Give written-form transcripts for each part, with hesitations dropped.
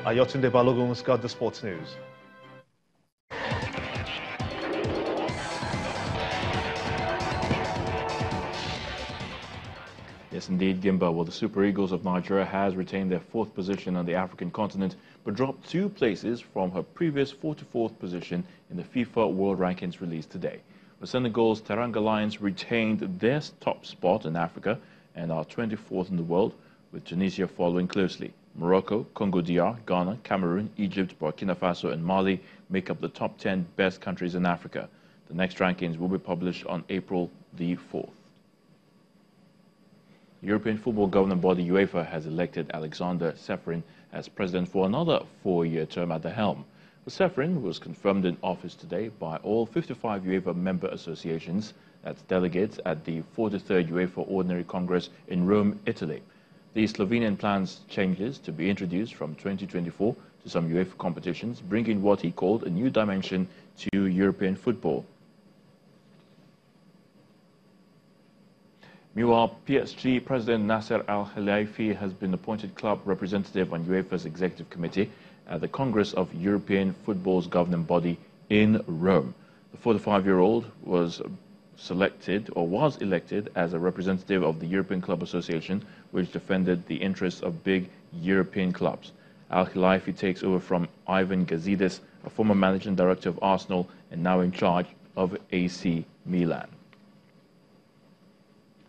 Ayotunde Balogun's got the sports news. Yes, indeed, Gimba. Well, the Super Eagles of Nigeria has retained their 4th position on the African continent, but dropped 2 places from her previous 44th position in the FIFA World Rankings released today. The Senegal's Teranga Lions retained their top spot in Africa and are 24th in the world, with Tunisia following closely. Morocco, Congo DR, Ghana, Cameroon, Egypt, Burkina Faso and Mali make up the top 10 best countries in Africa. The next rankings will be published on April the 4th. The European football governing body UEFA has elected Alexander Ceferin as president for another 4-year term at the helm. Ceferin was confirmed in office today by all 55 UEFA member associations, that's delegates at the 43rd UEFA Ordinary Congress in Rome, Italy. The Slovenian plans changes to be introduced from 2024 to some UEFA competitions, bringing what he called a new dimension to European football. Meanwhile, PSG President Nasser Al-Khelaifi has been appointed club representative on UEFA's executive committee at the Congress of European Football's governing body in Rome. The 45-year-old was elected as a representative of the European Club Association, which defended the interests of big European clubs. Al-Khelaifi takes over from Ivan Gazidis, a former managing director of Arsenal and now in charge of AC Milan.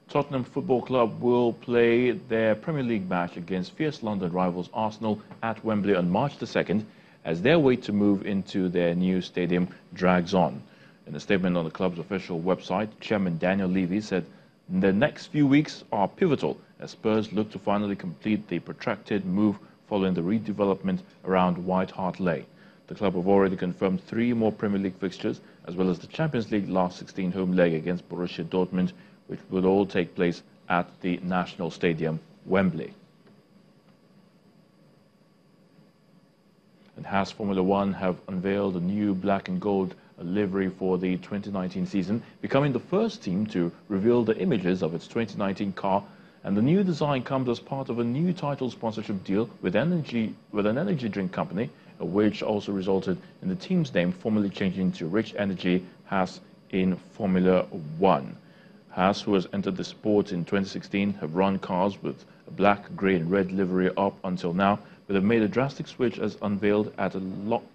Tottenham Football Club will play their Premier League match against fierce London rivals Arsenal at Wembley on March the 2nd as their wait to move into their new stadium drags on. In a statement on the club's official website, Chairman Daniel Levy said the next few weeks are pivotal as Spurs look to finally complete the protracted move following the redevelopment around White Hart Lane. The club have already confirmed 3 more Premier League fixtures as well as the Champions League last 16 home leg against Borussia Dortmund, which will all take place at the National Stadium, Wembley. And Haas Formula One have unveiled a new black and gold livery for the 2019 season, becoming the first team to reveal the images of its 2019 car. And the new design comes as part of a new title sponsorship deal with an energy drink company, which also resulted in the team's name formally changing to Rich Energy Haas in Formula One. Haas, who has entered the sport in 2016, have run cars with a black, grey and red livery up until now, but have made a drastic switch as unveiled at a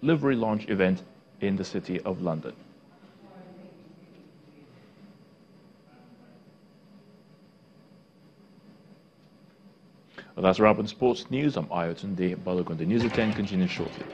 livery launch event in the City of London. Well, that's a wrap on sports news. I'm Ayotunde Balogun. The news at 10 continues shortly.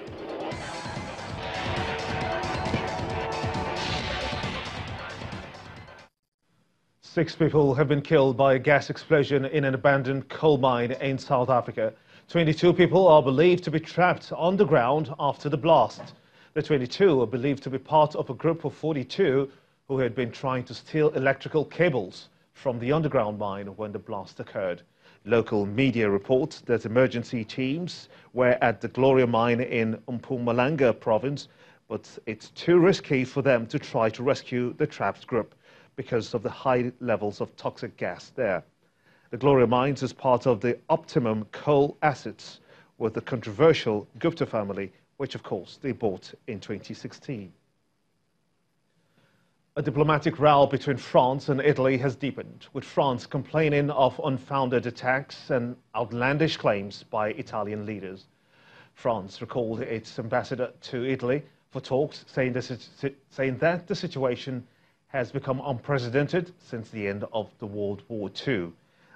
Six people have been killed by a gas explosion in an abandoned coal mine in South Africa. 22 people are believed to be trapped underground after the blast. The 22 are believed to be part of a group of 42 who had been trying to steal electrical cables from the underground mine when the blast occurred. Local media report that emergency teams were at the Gloria mine in Mpumalanga province, but it's too risky for them to try to rescue the trapped group because of the high levels of toxic gas there. The Gloria Mines is part of the Optimum coal assets with the controversial Gupta family, which of course they bought in 2016. A diplomatic row between France and Italy has deepened, with France complaining of unfounded attacks and outlandish claims by Italian leaders. France recalled its ambassador to Italy for talks, saying that the situation has become unprecedented since the end of the World War II.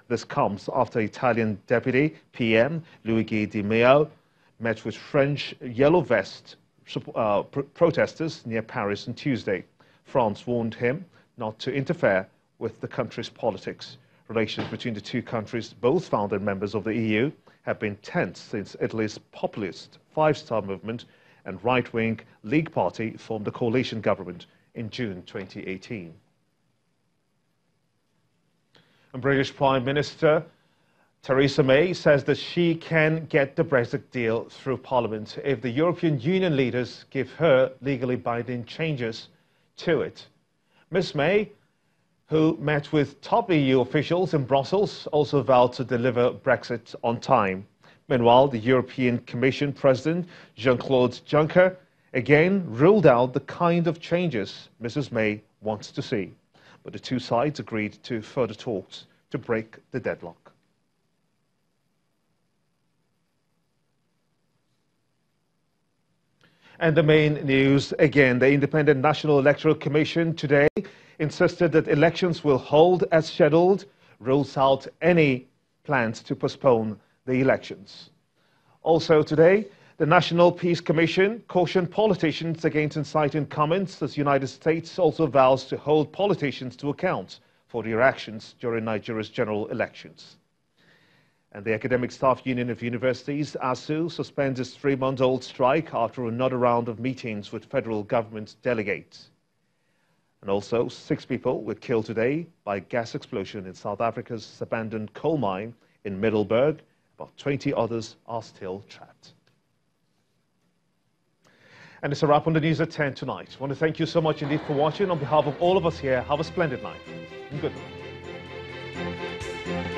This comes after Italian Deputy PM Luigi Di Maio met with French Yellow Vest protesters near Paris on Tuesday. France warned him not to interfere with the country's politics. Relations between the two countries, both founded members of the EU, have been tense since Italy's populist Five Star Movement and right-wing League Party formed a coalition government in June 2018. And British Prime Minister Theresa May says that she can get the Brexit deal through Parliament if the European Union leaders give her legally binding changes to it. Ms May, who met with top EU officials in Brussels, also vowed to deliver Brexit on time. Meanwhile, the European Commission President Jean-Claude Juncker again ruled out the kind of changes Mrs. May wants to see. But the two sides agreed to further talks to break the deadlock. And the main news again, the Independent National Electoral Commission today insisted that elections will hold as scheduled, rules out any plans to postpone the elections. Also today, the National Peace Commission cautioned politicians against inciting comments as the United States also vows to hold politicians to account for their actions during Nigeria's general elections. And the Academic Staff Union of Universities, ASU, suspends its 3-month-old strike after another round of meetings with federal government delegates. And also, 6 people were killed today by a gas explosion in South Africa's abandoned coal mine in Middelburg. About 20 others are still trapped. And it's a wrap on the news at 10 tonight. I want to thank you so much indeed for watching. On behalf of all of us here, have a splendid night and good night.